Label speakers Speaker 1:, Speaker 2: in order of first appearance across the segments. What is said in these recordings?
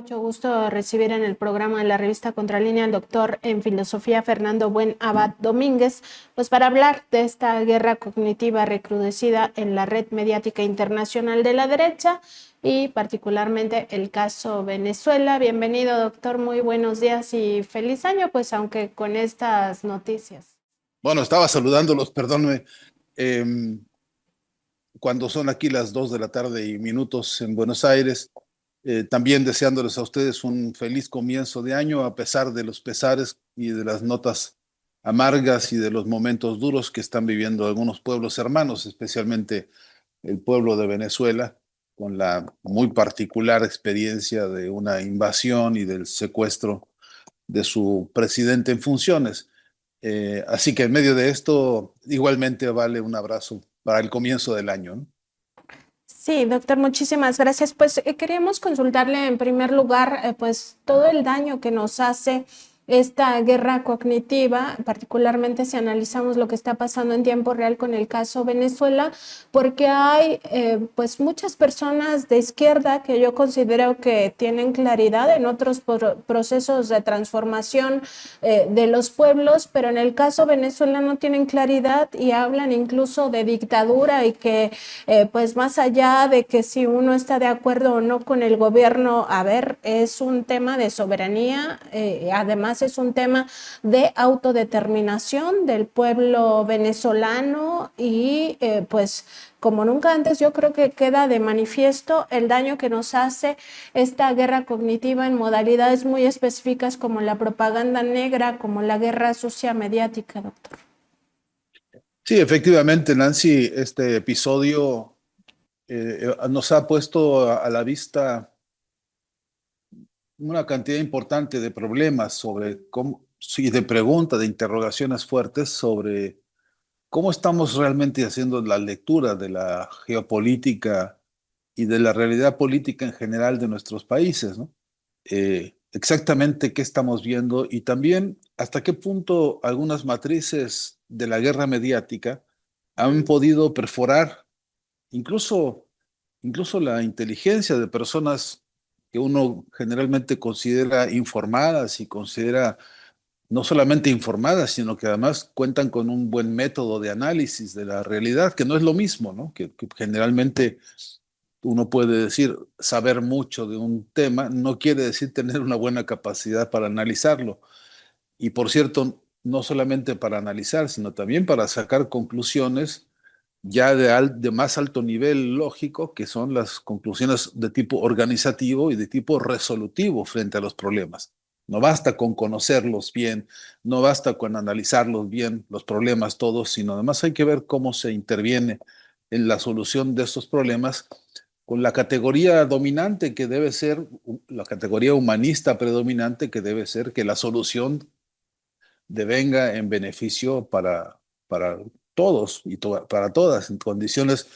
Speaker 1: Mucho gusto recibir en el programa de la revista Contralínea al doctor en filosofía Fernando Buen Abad Domínguez, pues para hablar de esta guerra cognitiva recrudecida en la red mediática internacional de la derecha y particularmente el caso Venezuela. Bienvenido, doctor, muy buenos días y feliz año, pues aunque con estas noticias.
Speaker 2: Bueno, estaba saludándolos, perdónme, em, cuando son aquí las 2 de la tarde y minutos en Buenos Aires, también deseándoles a ustedes un feliz comienzo de año, a pesar de los pesares y de las notas amargas y de los momentos duros que están viviendo algunos pueblos hermanos, especialmente el pueblo de Venezuela, con la muy particular experiencia de una invasión y del secuestro de su presidente en funciones. Así que en medio de esto, igualmente vale un abrazo para el comienzo del año, ¿no?
Speaker 1: Sí, doctor, muchísimas gracias. Pues queríamos consultarle en primer lugar, pues todo el daño que nos hace esta guerra cognitiva, particularmente si analizamos lo que está pasando en tiempo real con el caso Venezuela, porque hay pues muchas personas de izquierda que yo considero que tienen claridad en otros procesos de transformación de los pueblos, pero en el caso Venezuela no tienen claridad y hablan incluso de dictadura y que pues más allá de que si uno está de acuerdo o no con el gobierno, a ver, es un tema de soberanía, además es un tema de autodeterminación del pueblo venezolano y pues como nunca antes yo creo que queda de manifiesto el daño que nos hace esta guerra cognitiva en modalidades muy específicas como la propaganda negra, como la guerra sucia mediática, doctor.
Speaker 2: Sí, efectivamente, Nancy, este episodio nos ha puesto a la vista una cantidad importante de problemas sobre cómo, sí, de preguntas, de interrogaciones fuertes sobre cómo estamos realmente haciendo la lectura de la geopolítica y de la realidad política en general de nuestros países, ¿no? Exactamente qué estamos viendo y también hasta qué punto algunas matrices de la guerra mediática han podido perforar incluso, incluso la inteligencia de personas que uno generalmente considera informadas y considera no solamente informadas, sino que además cuentan con un buen método de análisis de la realidad, que no es lo mismo, ¿no? Que generalmente uno puede decir saber mucho de un tema, no quiere decir tener una buena capacidad para analizarlo. Y por cierto, no solamente para analizar, sino también para sacar conclusiones ya de más alto nivel lógico, que son las conclusiones de tipo organizativo y de tipo resolutivo frente a los problemas. No basta con conocerlos bien, no basta con analizarlos bien, los problemas todos, sino además hay que ver cómo se interviene en la solución de estos problemas con la categoría dominante que debe ser, la categoría humanista predominante que debe ser que la solución devenga en beneficio para todos y para todas, en condiciones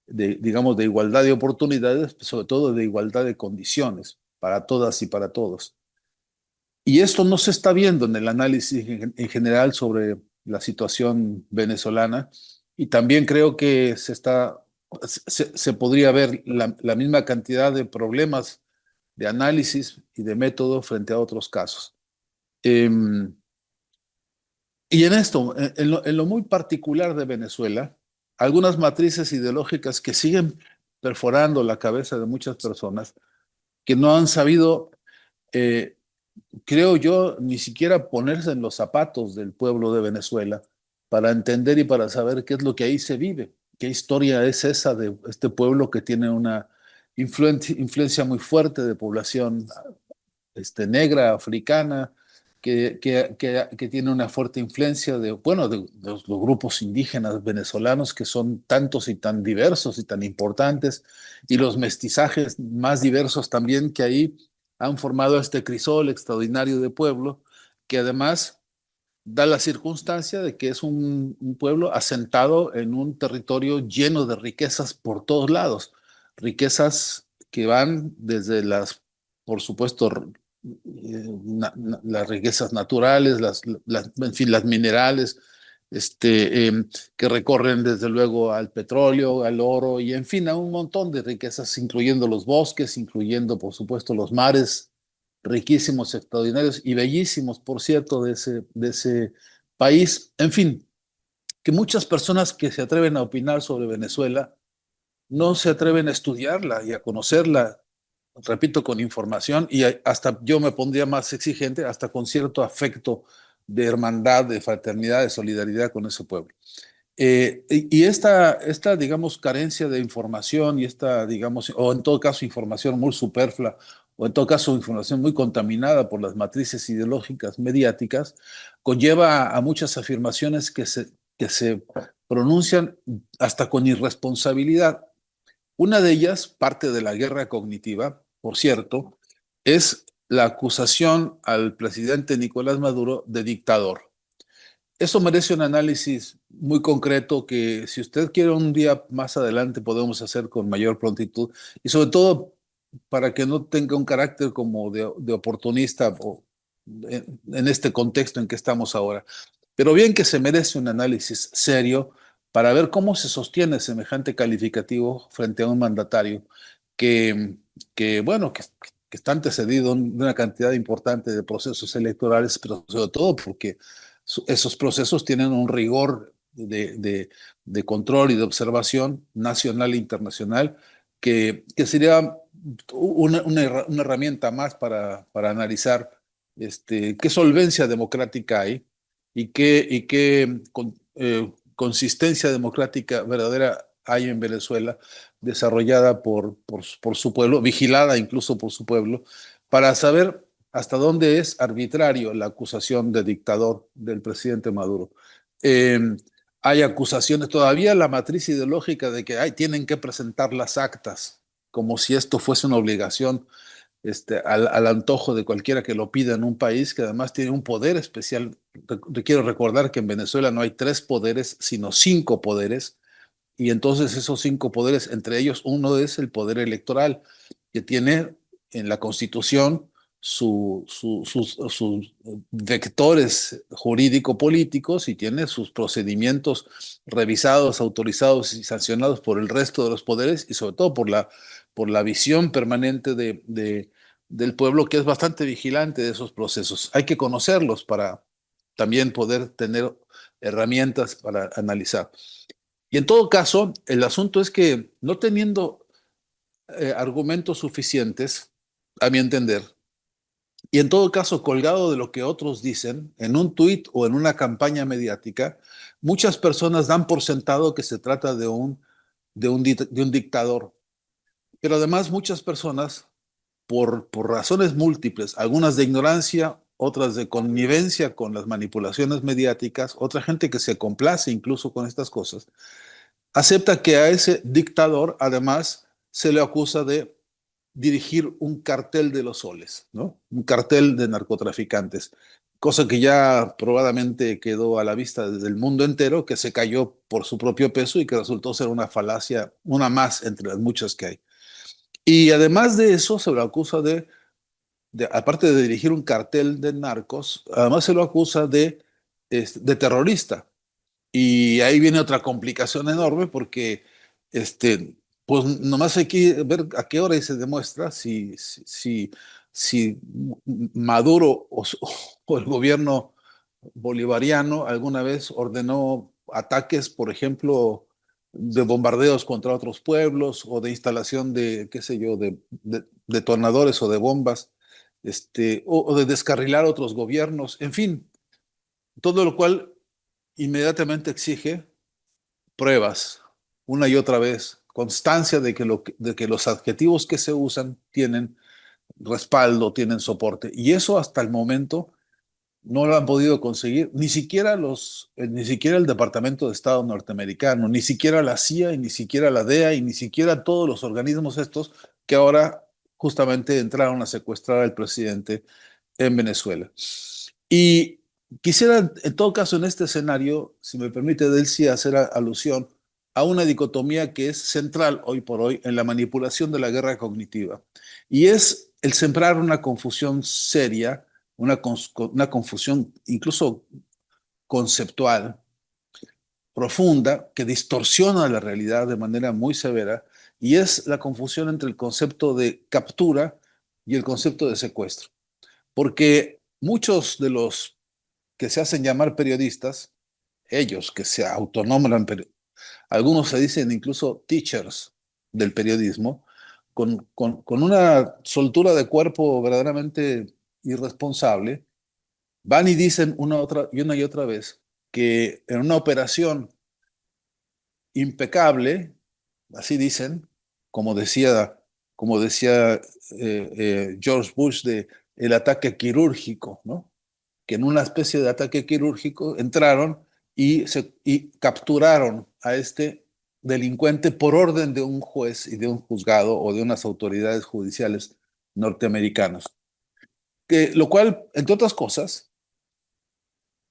Speaker 2: de, digamos, de igualdad de oportunidades, sobre todo de igualdad de condiciones, para todas y para todos. Y esto no se está viendo en el análisis en general sobre la situación venezolana y también creo que se podría ver la misma cantidad de problemas de análisis y de método frente a otros casos. Eh, y en esto, en lo muy particular de Venezuela, algunas matrices ideológicas que siguen perforando la cabeza de muchas personas que no han sabido, eh, creo yo, ni siquiera ponerse en los zapatos del pueblo de Venezuela para entender y para saber qué es lo que ahí se vive, qué historia es esa de este pueblo que tiene una influencia muy fuerte de población negra, africana, que tiene una fuerte influencia de, bueno, de los grupos indígenas venezolanos que son tantos y tan diversos y tan importantes, y los mestizajes más diversos también que ahí han formado este crisol extraordinario de pueblo, que además da la circunstancia de que es un pueblo asentado en un territorio lleno de riquezas por todos lados, riquezas que van desde las, por supuesto, las riquezas naturales, en fin, las minerales, que recorren desde luego al petróleo, al oro y en fin a un montón de riquezas, incluyendo los bosques, incluyendo por supuesto los mares riquísimos, extraordinarios y bellísimos, por cierto, de ese país. En fin, que muchas personas que se atreven a opinar sobre Venezuela no se atreven a estudiarla y a conocerla, repito, con información y hasta yo me pondría más exigente, hasta con cierto afecto de hermandad, de fraternidad, de solidaridad con ese pueblo. Y esta, digamos, carencia de información y esta, digamos, o en todo caso información muy superflua, o en todo caso información muy contaminada por las matrices ideológicas mediáticas, conlleva a muchas afirmaciones que se pronuncian hasta con irresponsabilidad. Una de ellas, parte de la guerra cognitiva, por cierto, es la acusación al presidente Nicolás Maduro de dictador. Eso merece un análisis muy concreto que si usted quiere un día más adelante podemos hacer con mayor prontitud y sobre todo para que no tenga un carácter como de oportunista o en este contexto en que estamos ahora. Pero bien que se merece un análisis serio para ver cómo se sostiene semejante calificativo frente a un mandatario que, bueno, que está antecedido de una cantidad importante de procesos electorales, pero sobre todo porque esos procesos tienen un rigor de control y de observación nacional e internacional que sería una herramienta más para analizar qué solvencia democrática hay y qué consistencia democrática verdadera hay en Venezuela, desarrollada por su pueblo, vigilada incluso por su pueblo, para saber hasta dónde es arbitrario la acusación de dictador del presidente Maduro. Eh, Hay acusaciones, todavía la matriz ideológica de que tienen que presentar las actas, como si esto fuese una obligación al antojo de cualquiera que lo pida en un país que además tiene un poder especial. Quiero recordar que en Venezuela no hay 3 poderes, sino 5 poderes, y entonces esos 5 poderes, entre ellos uno es el poder electoral, que tiene en la Constitución sus vectores jurídico-políticos y tiene sus procedimientos revisados, autorizados y sancionados por el resto de los poderes y sobre todo por la visión permanente del pueblo, que es bastante vigilante de esos procesos. Hay que conocerlos para también poder tener herramientas para analizar. Y en todo caso, el asunto es que no teniendo argumentos suficientes, a mi entender, y en todo caso colgado de lo que otros dicen, en un tuit o en una campaña mediática, muchas personas dan por sentado que se trata de un dictador. Pero además muchas personas, por razones múltiples, algunas de ignorancia, otras de connivencia con las manipulaciones mediáticas, otra gente que se complace incluso con estas cosas, acepta que a ese dictador además se le acusa de dirigir un cartel de los soles, ¿no? Un cartel de narcotraficantes, cosa que ya probadamente quedó a la vista del mundo entero, que se cayó por su propio peso y que resultó ser una falacia, una más entre las muchas que hay. Y además de eso, se lo acusa aparte de dirigir un cartel de narcos, además se lo acusa de terrorista. Y ahí viene otra complicación enorme porque, pues nomás hay que ver a qué hora se demuestra si Maduro o el gobierno bolivariano alguna vez ordenó ataques, por ejemplo, de bombardeos contra otros pueblos o de instalación de, qué sé yo, de detonadores o de bombas, o de descarrilar otros gobiernos, en fin, todo lo cual inmediatamente exige pruebas, una y otra vez, constancia de que los adjetivos que se usan tienen respaldo, tienen soporte. Y eso hasta el momento no lo han podido conseguir ni siquiera el Departamento de Estado norteamericano, ni siquiera la CIA, y ni siquiera la DEA, y ni siquiera todos los organismos estos que ahora justamente entraron a secuestrar al presidente en Venezuela. Y quisiera, en todo caso, en este escenario, si me permite, Delcy, hacer alusión a una dicotomía que es central hoy por hoy en la manipulación de la guerra cognitiva. Y es el sembrar una confusión seria, una confusión incluso conceptual profunda que distorsiona la realidad de manera muy severa, y es la confusión entre el concepto de captura y el concepto de secuestro. Porque muchos de los que se hacen llamar periodistas, ellos que se autonombran, algunos se dicen incluso teachers del periodismo, con una soltura de cuerpo verdaderamente irresponsable, van y dicen una y otra vez que en una operación impecable, así dicen, como decía, George Bush de el ataque quirúrgico, ¿no? Que en una especie de ataque quirúrgico entraron y capturaron a este delincuente por orden de un juez y de un juzgado o de unas autoridades judiciales norteamericanos. Lo cual, entre otras cosas,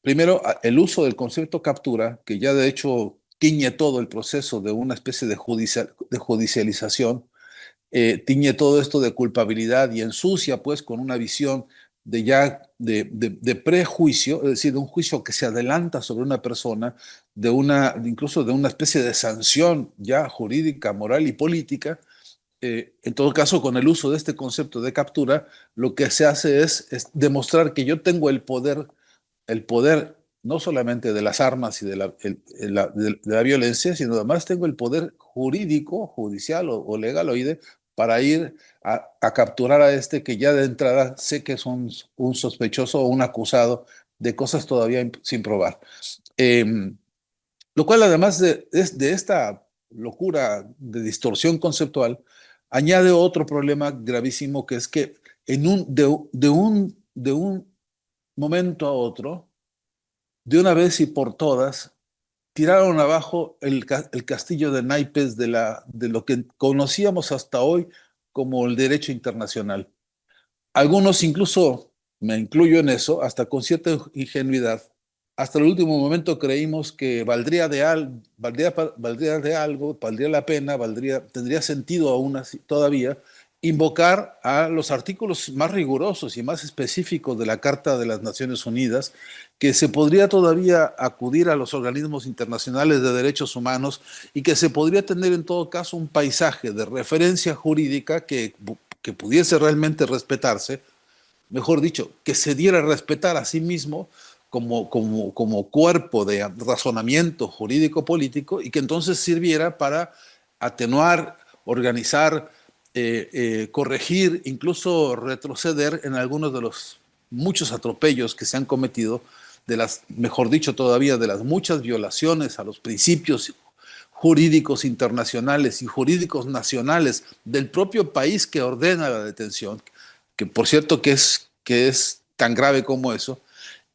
Speaker 2: primero, el uso del concepto captura, que ya de hecho tiñe todo el proceso de una especie de judicialización, tiñe todo esto de culpabilidad y ensucia pues con una visión de prejuicio, es decir, de un juicio que se adelanta sobre una persona, incluso de una especie de sanción ya jurídica, moral y política. En todo caso, con el uso de este concepto de captura, lo que se hace es demostrar que yo tengo el poder no solamente de las armas y de la violencia, sino además tengo el poder jurídico, judicial o legaloide para ir a capturar a este que ya de entrada sé que es un sospechoso o un acusado de cosas todavía sin probar. Eh, lo cual además de esta locura de distorsión conceptual, añade otro problema gravísimo que es que de un momento a otro, de una vez y por todas, tiraron abajo el castillo de naipes de lo que conocíamos hasta hoy como el derecho internacional. Algunos incluso, me incluyo en eso, hasta con cierta ingenuidad, hasta el último momento creímos que valdría de algo, valdría la pena, tendría sentido aún así, todavía, invocar a los artículos más rigurosos y más específicos de la Carta de las Naciones Unidas, que se podría todavía acudir a los organismos internacionales de derechos humanos y que se podría tener en todo caso un paisaje de referencia jurídica que pudiese realmente respetarse, mejor dicho, que se diera a respetar a sí mismo como cuerpo de razonamiento jurídico-político y que entonces sirviera para atenuar, organizar, corregir, incluso retroceder en algunos de los muchos atropellos que se han cometido, mejor dicho todavía, de las muchas violaciones a los principios jurídicos internacionales y jurídicos nacionales del propio país que ordena la detención, que por cierto que es tan grave como eso,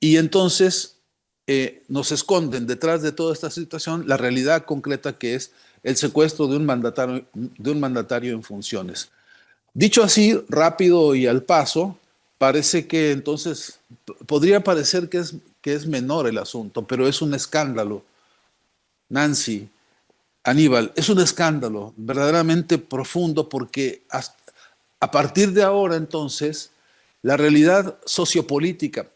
Speaker 2: y entonces nos esconden detrás de toda esta situación la realidad concreta que es el secuestro de un mandatario en funciones. Dicho así, rápido y al paso, parece que entonces podría parecer que es menor el asunto, pero es un escándalo, Nancy, Aníbal, es un escándalo verdaderamente profundo porque a partir de ahora entonces la realidad sociopolítica,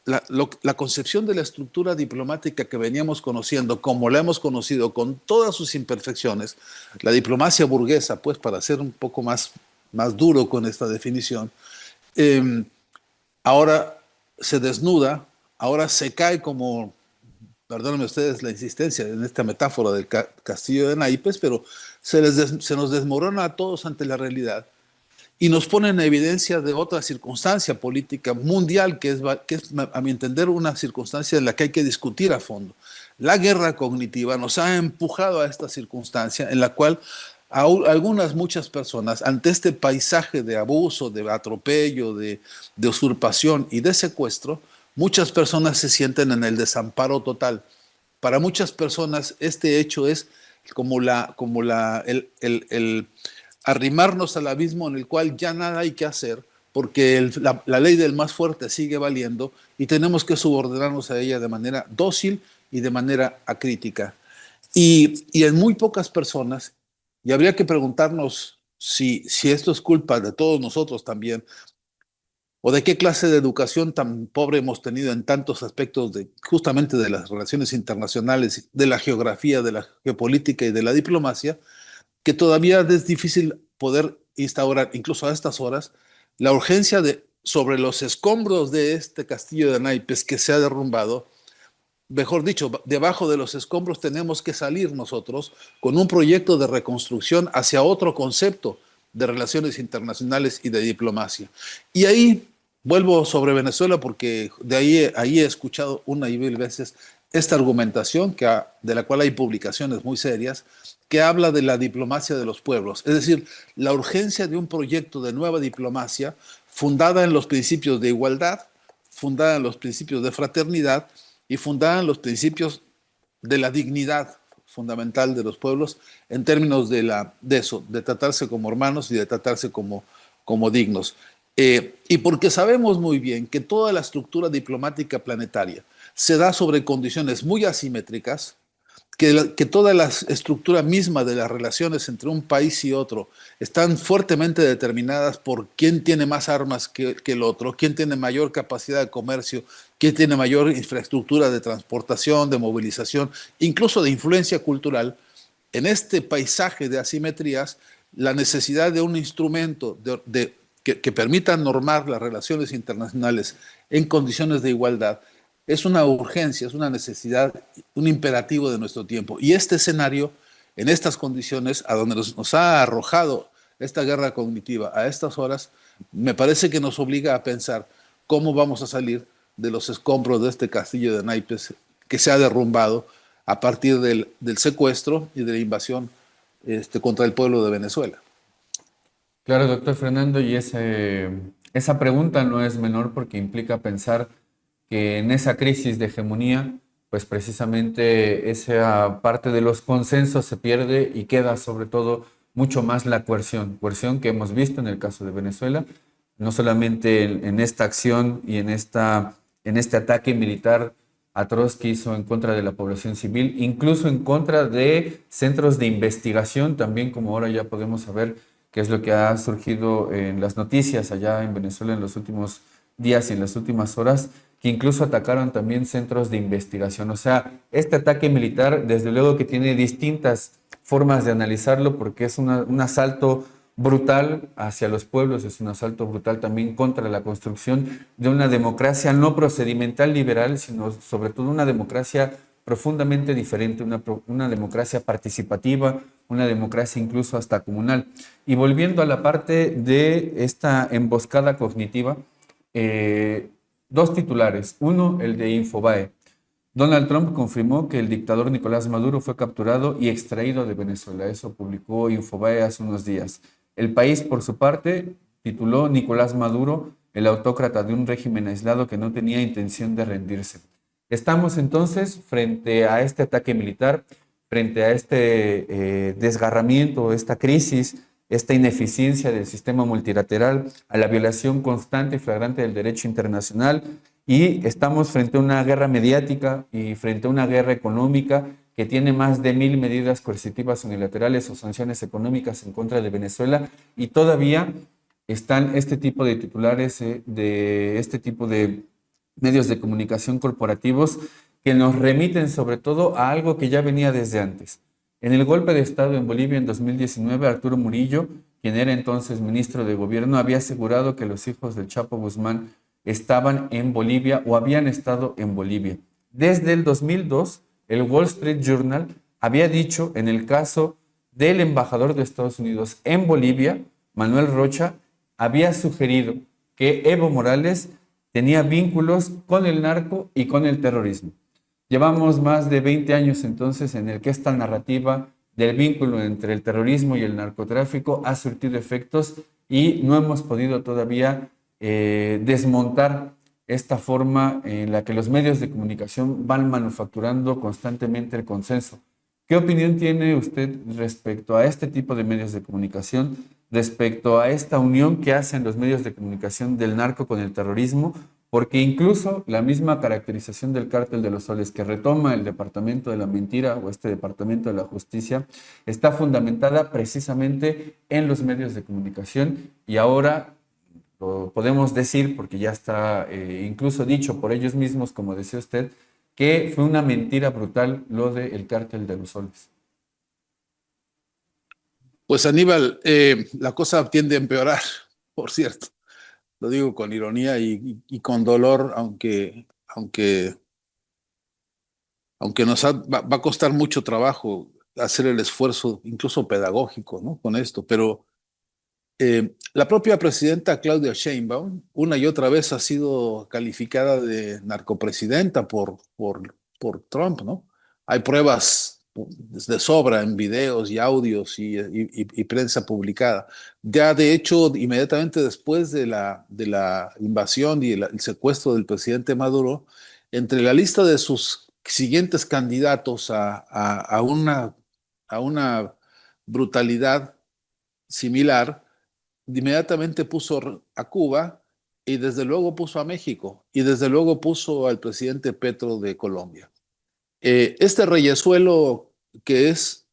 Speaker 2: la concepción de la estructura diplomática que veníamos conociendo, como la hemos conocido con todas sus imperfecciones, la diplomacia burguesa, pues para ser un poco más duro con esta definición, eh, ahora se desnuda, ahora se cae como, perdónenme ustedes la insistencia en esta metáfora del castillo de naipes, pero se nos desmorona a todos ante la realidad y nos pone en evidencia de otra circunstancia política mundial que es, a mi entender, una circunstancia en la que hay que discutir a fondo. La guerra cognitiva nos ha empujado a esta circunstancia en la cual muchas personas, ante este paisaje de abuso, de atropello, de usurpación y de secuestro, muchas personas se sienten en el desamparo total. Para muchas personas este hecho es el arrimarnos al abismo en el cual ya nada hay que hacer porque la ley del más fuerte sigue valiendo y tenemos que subordinarnos a ella de manera dócil y de manera acrítica. Y en muy pocas personas, y habría que preguntarnos si esto es culpa de todos nosotros también, o de qué clase de educación tan pobre hemos tenido en tantos aspectos de justamente de las relaciones internacionales, de la geografía, de la geopolítica y de la diplomacia, que todavía es difícil poder instaurar, incluso a estas horas, la urgencia de sobre los escombros de este castillo de naipes que se ha derrumbado. Mejor dicho, debajo de los escombros tenemos que salir nosotros con un proyecto de reconstrucción hacia otro concepto de relaciones internacionales y de diplomacia. Y ahí vuelvo sobre Venezuela porque ahí he escuchado una y mil veces esta argumentación de la cual hay publicaciones muy serias que habla de la diplomacia de los pueblos, es decir, la urgencia de un proyecto de nueva diplomacia fundada en los principios de igualdad, fundada en los principios de fraternidad y fundada en los principios de la dignidad fundamental de los pueblos en términos de eso, de tratarse como hermanos y de tratarse como dignos. Y porque sabemos muy bien que toda la estructura diplomática planetaria se da sobre condiciones muy asimétricas, que toda la estructura misma de las relaciones entre un país y otro están fuertemente determinadas por quién tiene más armas que el otro, quién tiene mayor capacidad de comercio, quién tiene mayor infraestructura de transportación, de movilización, incluso de influencia cultural. En este paisaje de asimetrías, la necesidad de un instrumento que permita normar las relaciones internacionales en condiciones de igualdad es una urgencia, es una necesidad, un imperativo de nuestro tiempo. Y este escenario, en estas condiciones, a donde nos ha arrojado esta guerra cognitiva a estas horas, me parece que nos obliga a pensar cómo vamos a salir de los escombros de este castillo de naipes que se ha derrumbado a partir del secuestro y de la invasión contra el pueblo de Venezuela.
Speaker 3: Claro, doctor Fernando, y esa pregunta no es menor porque implica pensar que en esa crisis de hegemonía, pues precisamente esa parte de los consensos se pierde y queda sobre todo mucho más la coerción que hemos visto en el caso de Venezuela, no solamente en esta acción y en este ataque militar atroz que hizo en contra de la población civil, incluso en contra de centros de investigación, también como ahora ya podemos saber qué es lo que ha surgido en las noticias allá en Venezuela en los últimos días y en las últimas horas, que incluso atacaron también centros de investigación. O sea, este ataque militar, desde luego que tiene distintas formas de analizarlo, porque es un asalto brutal hacia los pueblos, es un asalto brutal también contra la construcción de una democracia no procedimental liberal, sino sobre todo una democracia profundamente diferente, una democracia participativa, una democracia incluso hasta comunal. Y volviendo a la parte de esta emboscada cognitiva, dos titulares. Uno, el de Infobae. Donald Trump confirmó que el dictador Nicolás Maduro fue capturado y extraído de Venezuela. Eso publicó Infobae hace unos días. El País, por su parte, tituló Nicolás Maduro, el autócrata de un régimen aislado que no tenía intención de rendirse. Estamos entonces frente a este ataque militar, frente a este desgarramiento, esta crisis, esta ineficiencia del sistema multilateral, a la violación constante y flagrante del derecho internacional, y estamos frente a una guerra mediática y frente a una guerra económica que tiene más de 1000 medidas coercitivas unilaterales o sanciones económicas en contra de Venezuela, y todavía están este tipo de titulares de este tipo de medios de comunicación corporativos que nos remiten sobre todo a algo que ya venía desde antes. En el golpe de Estado en Bolivia en 2019, Arturo Murillo, quien era entonces ministro de Gobierno, había asegurado que los hijos del Chapo Guzmán estaban en Bolivia o habían estado en Bolivia. Desde el 2002, el Wall Street Journal había dicho en el caso del embajador de Estados Unidos en Bolivia, Manuel Rocha, había sugerido que Evo Morales tenía vínculos con el narco y con el terrorismo. Llevamos más de 20 años entonces en el que esta narrativa del vínculo entre el terrorismo y el narcotráfico ha surtido efectos y no hemos podido todavía desmontar esta forma en la que los medios de comunicación van manufacturando constantemente el consenso. ¿Qué opinión tiene usted respecto a este tipo de medios de comunicación, respecto a esta unión que hacen los medios de comunicación del narco con el terrorismo? Porque incluso la misma caracterización del cártel de los soles que retoma el departamento de la mentira o este departamento de la justicia está fundamentada precisamente en los medios de comunicación, y ahora podemos decir, porque ya está incluso dicho por ellos mismos, como decía usted, que fue una mentira brutal lo del cártel de los soles.
Speaker 2: Pues Aníbal, la cosa tiende a empeorar, por cierto. Lo digo con ironía y con dolor, aunque va a costar mucho trabajo hacer el esfuerzo, incluso pedagógico, ¿no? Con esto. Pero la propia presidenta Claudia Sheinbaum, una y otra vez ha sido calificada de narcopresidenta por Trump, ¿no? Hay pruebas de sobra en videos y audios y prensa publicada. Ya de hecho, inmediatamente después de la invasión y el secuestro del presidente Maduro, entre la lista de sus siguientes candidatos a una brutalidad similar, inmediatamente puso a Cuba y desde luego puso a México y desde luego puso al presidente Petro de Colombia. Este reyesuelo, que es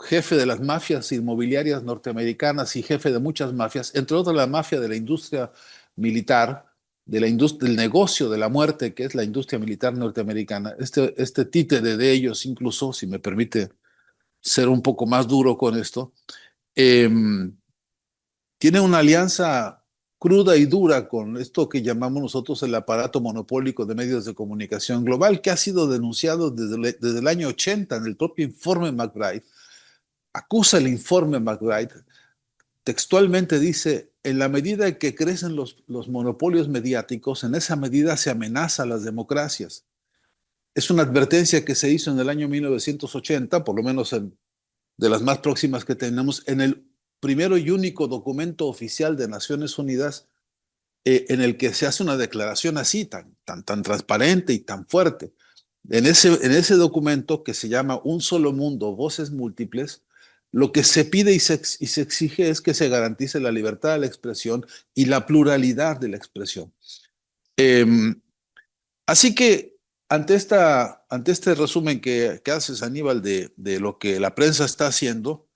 Speaker 2: jefe de las mafias inmobiliarias norteamericanas y jefe de muchas mafias, entre otras la mafia de la industria militar, del negocio de la muerte, que es la industria militar norteamericana, este títere de ellos, incluso, si me permite ser un poco más duro con esto, eh, tiene una alianza cruda y dura con esto que llamamos nosotros el aparato monopólico de medios de comunicación global, que ha sido denunciado desde el año 80 en el propio informe McBride. Acusa el informe McBride, textualmente dice, en la medida en que crecen los monopolios mediáticos, en esa medida se amenaza a las democracias. Es una advertencia que se hizo en el año 1980, por lo menos de las más próximas que tenemos, en el primero y único documento oficial de Naciones Unidas en el que se hace una declaración así, tan transparente y tan fuerte. En ese documento, que se llama Un solo mundo, voces múltiples, lo que se pide y se exige es que se garantice la libertad de la expresión y la pluralidad de la expresión. Eh, Así que ante este resumen que haces, Aníbal, de lo que la prensa está haciendo,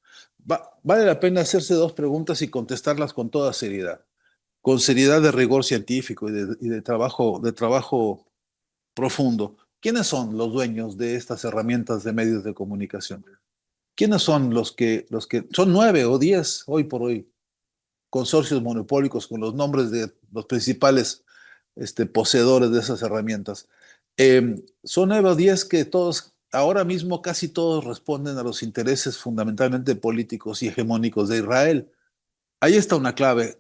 Speaker 2: vale la pena hacerse dos preguntas y contestarlas con seriedad de rigor científico y de trabajo profundo. ¿Quiénes son los dueños de estas herramientas de medios de comunicación? ¿Quiénes son los que son 9 o 10 hoy por hoy consorcios monopólicos con los nombres de los principales poseedores de esas herramientas? Son 9 o 10 que todos, ahora mismo casi todos responden a los intereses fundamentalmente políticos y hegemónicos de Israel. Ahí está una clave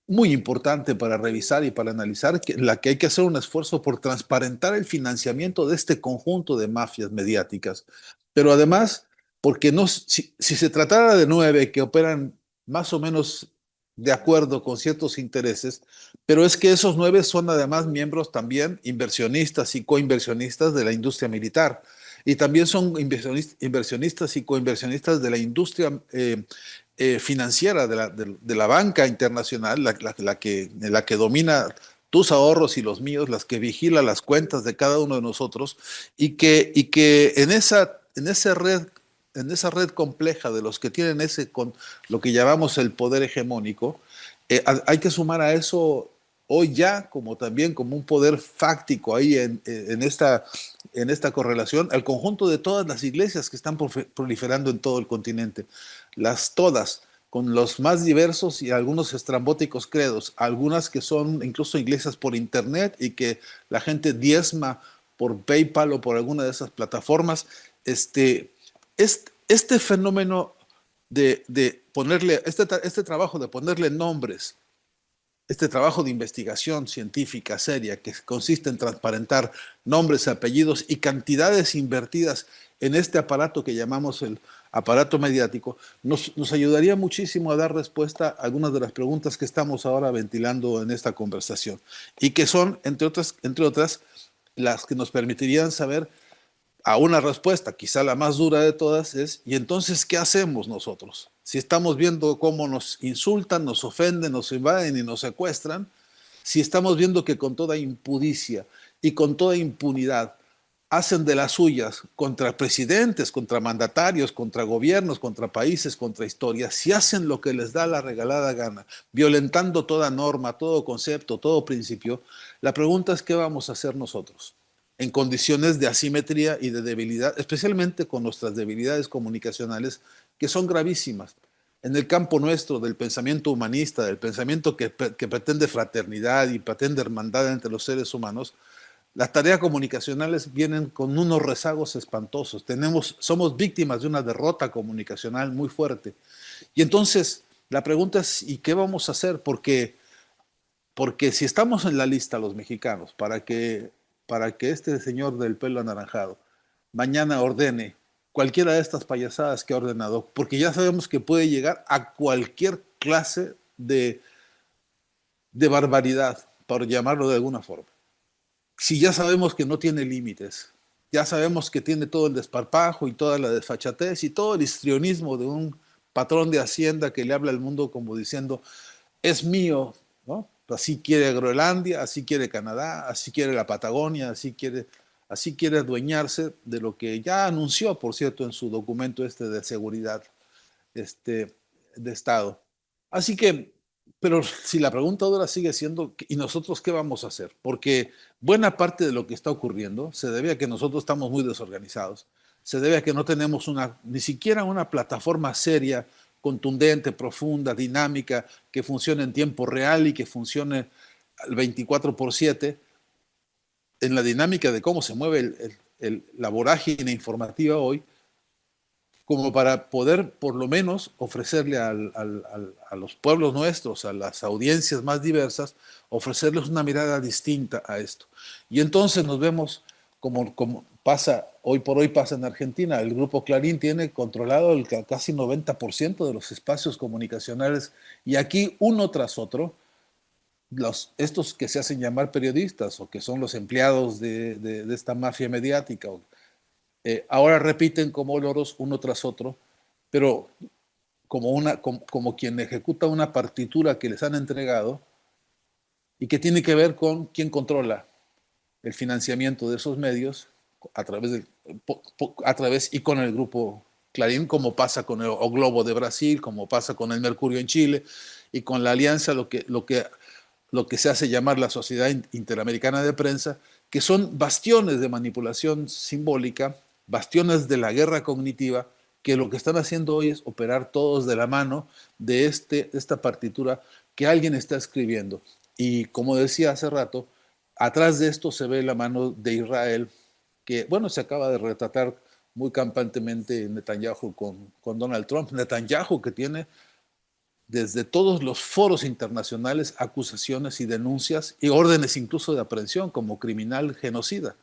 Speaker 2: muy importante para revisar y para analizar, en la que hay que hacer un esfuerzo por transparentar el financiamiento de este conjunto de mafias mediáticas. Pero además, porque no, si se tratara de 9 que operan más o menos de acuerdo con ciertos intereses, pero es que esos 9 son además miembros también inversionistas y coinversionistas de la industria militar, y también son inversionistas y coinversionistas de la industria financiera, de la banca internacional, la que domina tus ahorros y los míos, las que vigila las cuentas de cada uno de nosotros, y que en esa red compleja de los que tienen con lo que llamamos el poder hegemónico, hay que sumar a eso hoy ya como también como un poder fáctico ahí en esta correlación, al conjunto de todas las iglesias que están proliferando en todo el continente, todas, con los más diversos y algunos estrambóticos credos, algunas que son incluso iglesias por internet y que la gente diezma por PayPal o por alguna de esas plataformas. Este fenómeno de ponerle, este trabajo de ponerle nombres, este trabajo de investigación científica seria que consiste en transparentar nombres, apellidos y cantidades invertidas en este aparato que llamamos el aparato mediático, nos ayudaría muchísimo a dar respuesta a algunas de las preguntas que estamos ahora ventilando en esta conversación y que son, entre otras, las que nos permitirían saber a una respuesta, quizá la más dura de todas, es: ¿y entonces qué hacemos nosotros? Si estamos viendo cómo nos insultan, nos ofenden, nos invaden y nos secuestran, si estamos viendo que con toda impudicia y con toda impunidad hacen de las suyas contra presidentes, contra mandatarios, contra gobiernos, contra países, contra historias, si hacen lo que les da la regalada gana, violentando toda norma, todo concepto, todo principio, la pregunta es qué vamos a hacer nosotros en condiciones de asimetría y de debilidad, especialmente con nuestras debilidades comunicacionales, que son gravísimas. En el campo nuestro del pensamiento humanista, del pensamiento que pretende fraternidad y pretende hermandad entre los seres humanos, las tareas comunicacionales vienen con unos rezagos espantosos. Somos víctimas de una derrota comunicacional muy fuerte. Y entonces la pregunta es, ¿y qué vamos a hacer? Porque si estamos en la lista los mexicanos para que este señor del pelo anaranjado mañana ordene cualquiera de estas payasadas que ha ordenado, porque ya sabemos que puede llegar a cualquier clase de barbaridad, por llamarlo de alguna forma. Si ya sabemos que no tiene límites, ya sabemos que tiene todo el desparpajo y toda la desfachatez y todo el histrionismo de un patrón de hacienda que le habla al mundo como diciendo, es mío, ¿no? Así quiere Groenlandia, así quiere Canadá, así quiere la Patagonia, así quiere adueñarse de lo que ya anunció, por cierto, en su documento de seguridad de Estado. Así que, pero si la pregunta ahora sigue siendo, ¿y nosotros qué vamos a hacer? Porque buena parte de lo que está ocurriendo se debe a que nosotros estamos muy desorganizados, se debe a que no tenemos ni siquiera una plataforma seria, contundente, profunda, dinámica, que funcione en tiempo real y que funcione al 24/7 en la dinámica de cómo se mueve la vorágine informativa hoy, como para poder por lo menos ofrecerle a los pueblos nuestros, a las audiencias más diversas, ofrecerles una mirada distinta a esto. Y entonces nos vemos como pasa, hoy por hoy pasa en Argentina, el Grupo Clarín tiene controlado el casi 90% de los espacios comunicacionales y aquí uno tras otro, estos que se hacen llamar periodistas o que son los empleados de esta mafia mediática, ahora repiten como loros uno tras otro, pero como quien ejecuta una partitura que les han entregado y que tiene que ver con quién controla el financiamiento de esos medios a través y con el grupo Clarín, como pasa con el O Globo de Brasil, como pasa con el Mercurio en Chile y con la alianza, lo que se hace llamar la Sociedad Interamericana de Prensa, que son bastiones de manipulación simbólica, bastiones de la guerra cognitiva, que lo que están haciendo hoy es operar todos de la mano de esta partitura que alguien está escribiendo. Y como decía hace rato, atrás de esto se ve la mano de Israel, que, bueno, se acaba de retratar muy campantemente Netanyahu con Donald Trump. Netanyahu que tiene desde todos los foros internacionales acusaciones y denuncias y órdenes incluso de aprehensión como criminal genocida.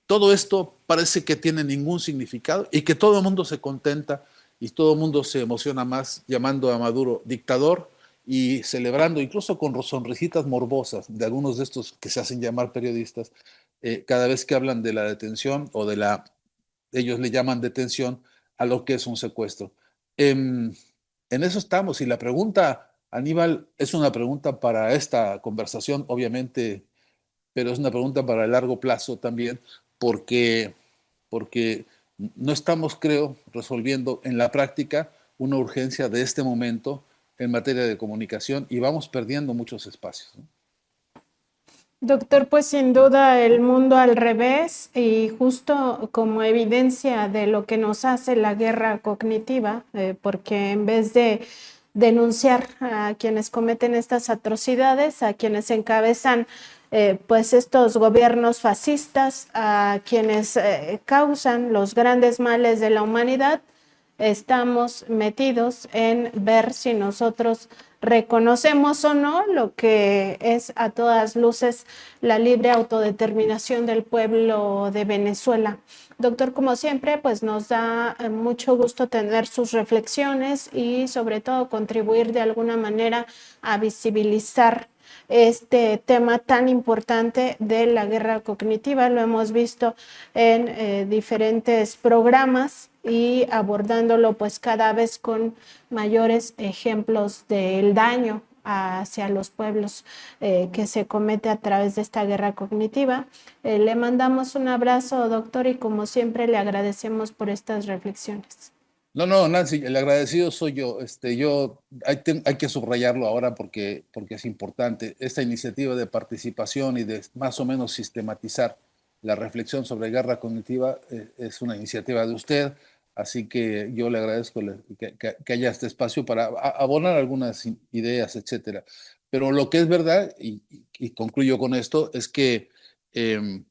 Speaker 2: Todo esto parece que tiene ningún significado y que todo el mundo se contenta y todo el mundo se emociona más llamando a Maduro dictador y celebrando, incluso con sonrisitas morbosas de algunos de estos que se hacen llamar periodistas, cada vez que hablan de la detención o ellos le llaman detención a lo que es un secuestro. En eso estamos y la pregunta, Aníbal, es una pregunta para esta conversación, obviamente, pero es una pregunta para el largo plazo también, porque, porque no estamos, creo, resolviendo en la práctica una urgencia de este momento en materia de comunicación y vamos perdiendo muchos espacios, ¿no?
Speaker 1: Doctor, pues sin duda el mundo al revés y justo como evidencia de lo que nos hace la guerra cognitiva, porque en vez de denunciar a quienes cometen estas atrocidades, a quienes encabezan pues estos gobiernos fascistas, a quienes causan los grandes males de la humanidad, estamos metidos en ver si nosotros reconocemos o no lo que es a todas luces la libre autodeterminación del pueblo de Venezuela. Doctor, como siempre, pues nos da mucho gusto tener sus reflexiones y sobre todo contribuir de alguna manera a visibilizar este tema tan importante de la guerra cognitiva. Lo hemos visto en diferentes programas y abordándolo pues cada vez con mayores ejemplos del daño hacia los pueblos que se comete a través de esta guerra cognitiva. Le mandamos un abrazo, doctor, y como siempre le agradecemos por estas reflexiones.
Speaker 2: No, Nancy, el agradecido soy yo. Hay que subrayarlo ahora porque es importante. Esta iniciativa de participación y de más o menos sistematizar la reflexión sobre guerra cognitiva es una iniciativa de usted, así que yo le agradezco que haya este espacio para abonar algunas ideas, etcétera. Pero lo que es verdad, y concluyo con esto, es em,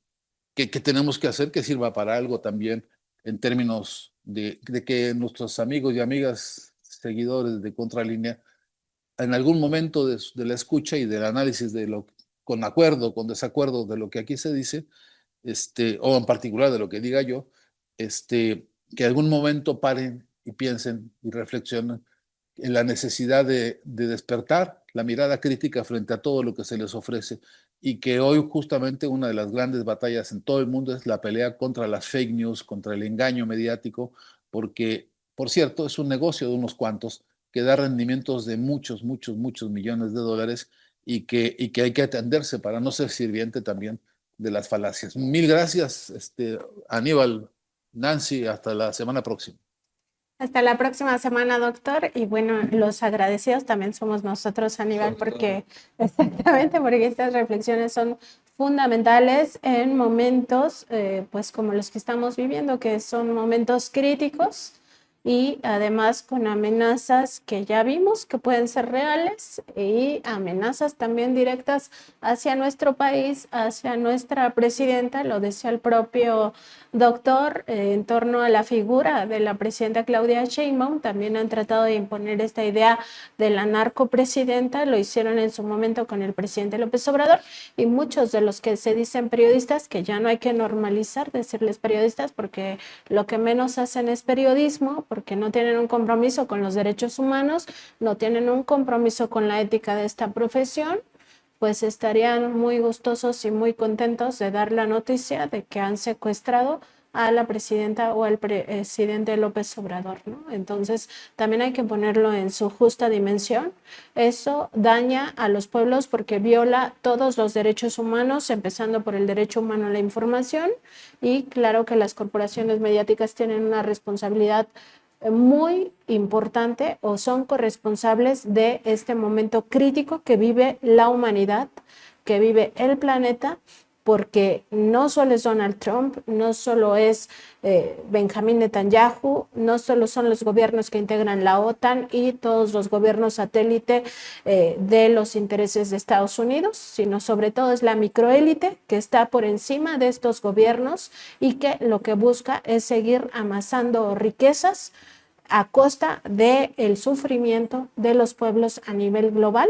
Speaker 2: que tenemos que hacer que sirva para algo también en términos de que nuestros amigos y amigas seguidores de Contralínea, en algún momento de la escucha y del análisis con acuerdo, con desacuerdo de lo que aquí se dice, o en particular de lo que diga yo, que algún momento paren y piensen y reflexionen en la necesidad de despertar la mirada crítica frente a todo lo que se les ofrece y que hoy justamente una de las grandes batallas en todo el mundo es la pelea contra las fake news, contra el engaño mediático, porque, por cierto, es un negocio de unos cuantos que da rendimientos de muchos, muchos, muchos millones de dólares y que hay que atenderse para no ser sirviente también de las falacias. Mil gracias, Aníbal, Nancy, hasta la semana próxima.
Speaker 1: Hasta la próxima semana, doctor. Y bueno, los agradecidos también somos nosotros, Aníbal, porque exactamente, porque estas reflexiones son fundamentales en momentos, pues como los que estamos viviendo, que son momentos críticos y además con amenazas que ya vimos que pueden ser reales y amenazas también directas hacia nuestro país, hacia nuestra presidenta, lo decía el propio doctor, en torno a la figura de la presidenta Claudia Sheinbaum. También han tratado de imponer esta idea de la narcopresidenta, lo hicieron en su momento con el presidente López Obrador, y muchos de los que se dicen periodistas, que ya no hay que normalizar decirles periodistas, porque lo que menos hacen es periodismo, porque no tienen un compromiso con los derechos humanos, no tienen un compromiso con la ética de esta profesión, pues estarían muy gustosos y muy contentos de dar la noticia de que han secuestrado a la presidenta o al presidente López Obrador, ¿no? Entonces, también hay que ponerlo en su justa dimensión. Eso daña a los pueblos porque viola todos los derechos humanos, empezando por el derecho humano a la información, y claro que las corporaciones mediáticas tienen una responsabilidad muy importante o son corresponsables de este momento crítico que vive la humanidad, que vive el planeta, porque no solo es Donald Trump, no solo es Benjamín Netanyahu, no solo son los gobiernos que integran la OTAN y todos los gobiernos satélite de los intereses de Estados Unidos, sino sobre todo es la microélite que está por encima de estos gobiernos y que lo que busca es seguir amasando riquezas a costa del sufrimiento de los pueblos a nivel global,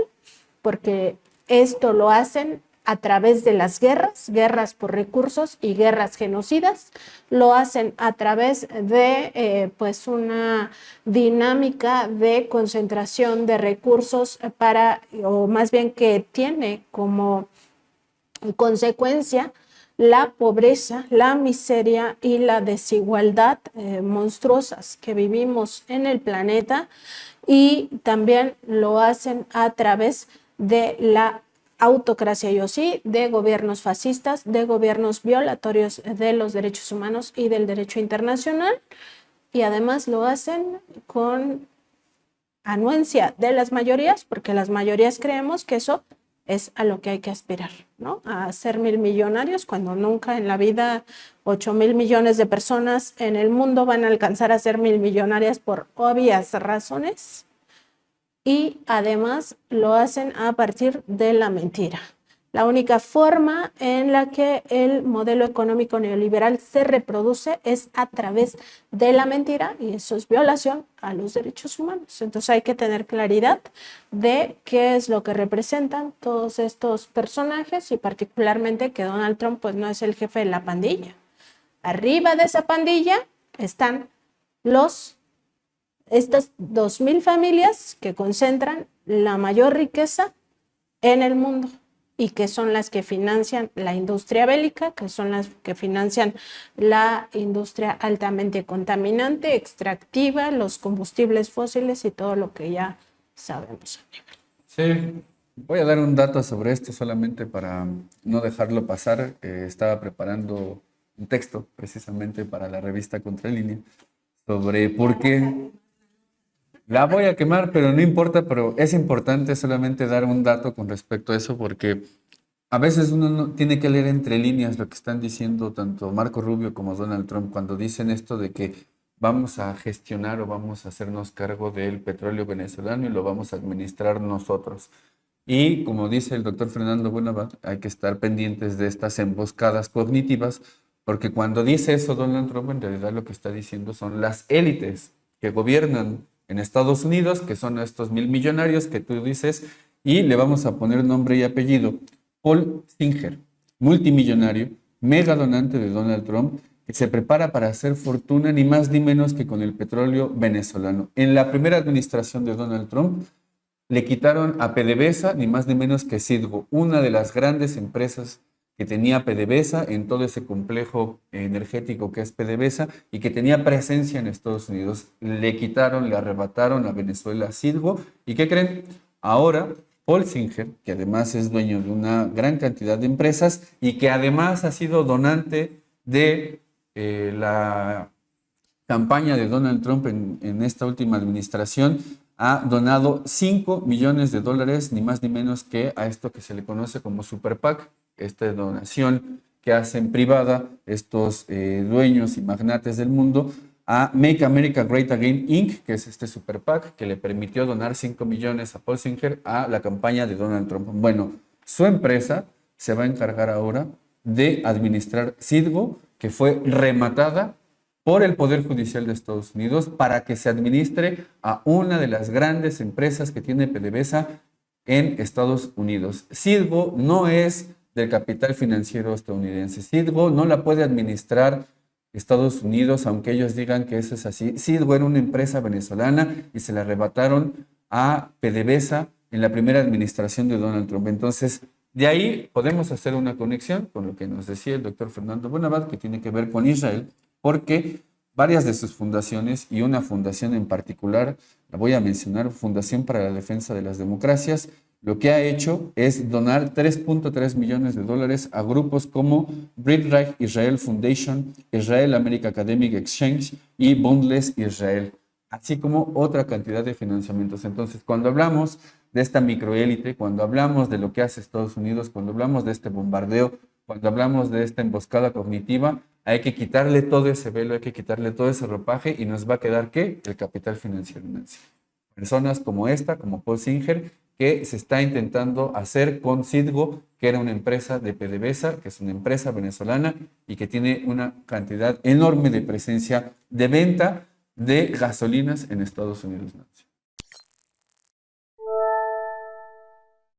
Speaker 1: porque esto lo hacen a través de las guerras por recursos y guerras genocidas, lo hacen a través de pues una dinámica de concentración de recursos o más bien que tiene como consecuencia la pobreza, la miseria y la desigualdad monstruosas que vivimos en el planeta, y también lo hacen a través de la autocracia, yo sí, de gobiernos fascistas, de gobiernos violatorios de los derechos humanos y del derecho internacional, y además lo hacen con anuencia de las mayorías, porque las mayorías creemos que eso es a lo que hay que aspirar, ¿no? A ser millonarios, cuando nunca en la vida 8,000 millones de personas en el mundo van a alcanzar a ser millonarias por obvias razones. Y además lo hacen a partir de la mentira. La única forma en la que el modelo económico neoliberal se reproduce es a través de la mentira, y eso es violación a los derechos humanos. Entonces hay que tener claridad de qué es lo que representan todos estos personajes, y particularmente que Donald Trump pues no es el jefe de la pandilla. Arriba de esa pandilla están estas 2,000 familias que concentran la mayor riqueza en el mundo y que son las que financian la industria bélica, que son las que financian la industria altamente contaminante, extractiva, los combustibles fósiles y todo lo que ya sabemos.
Speaker 3: Sí, voy a dar un dato sobre esto solamente para no dejarlo pasar. Estaba preparando un texto precisamente para la revista Contralínea sobre por qué la voy a quemar, pero no importa, pero es importante solamente dar un dato con respecto a eso porque a veces uno no tiene que leer entre líneas lo que están diciendo tanto Marco Rubio como Donald Trump cuando dicen esto de que vamos a gestionar o vamos a hacernos cargo del petróleo venezolano y lo vamos a administrar nosotros. Y como dice el doctor Fernando Buenabad, hay que estar pendientes de estas emboscadas cognitivas, porque cuando dice eso Donald Trump, en realidad lo que está diciendo son las élites que gobiernan en Estados Unidos, que son estos 1.000 millonarios que tú dices, y le vamos a poner nombre y apellido. Paul Singer, multimillonario, mega donante de Donald Trump, que se prepara para hacer fortuna ni más ni menos que con el petróleo venezolano. En la primera administración de Donald Trump, le quitaron a PDVSA, ni más ni menos que Citgo, una de las grandes empresas que tenía PDVSA en todo ese complejo energético que es PDVSA y que tenía presencia en Estados Unidos. Le quitaron, le arrebataron a Venezuela Citgo. ¿Y qué creen? Ahora, Paul Singer, que además es dueño de una gran cantidad de empresas y que además ha sido donante de la campaña de Donald Trump en esta última administración, ha donado $5 millones, ni más ni menos que a esto que se le conoce como Super PAC, esta donación que hacen privada estos dueños y magnates del mundo a Make America Great Again Inc., que es este Super PAC que le permitió donar 5 millones a Paul Singer a la campaña de Donald Trump. Bueno, su empresa se va a encargar ahora de administrar Citgo, que fue rematada por el Poder Judicial de Estados Unidos para que se administre a una de las grandes empresas que tiene PDVSA en Estados Unidos. Citgo no es del capital financiero estadounidense. Citgo no la puede administrar Estados Unidos, aunque ellos digan que eso es así. Citgo era una empresa venezolana y se la arrebataron a PDVSA en la primera administración de Donald Trump. Entonces, de ahí podemos hacer una conexión con lo que nos decía el doctor Fernando Buenabad, que tiene que ver con Israel, porque varias de sus fundaciones, y una fundación en particular, la voy a mencionar, Fundación para la Defensa de las Democracias, lo que ha hecho es donar $3.3 millones a grupos como Brit Reich Israel Foundation, Israel America Academic Exchange y Boundless Israel, así como otra cantidad de financiamientos. Entonces, cuando hablamos de esta microélite, cuando hablamos de lo que hace Estados Unidos, cuando hablamos de este bombardeo, cuando hablamos de esta emboscada cognitiva, hay que quitarle todo ese velo, hay que quitarle todo ese ropaje y nos va a quedar, ¿qué? El capital financiero, Nancy. Personas como esta, como Paul Singer, que se está intentando hacer con Citgo, que era una empresa de PDVSA, que es una empresa venezolana y que tiene una cantidad enorme de presencia de venta de gasolinas en Estados Unidos, Nancy.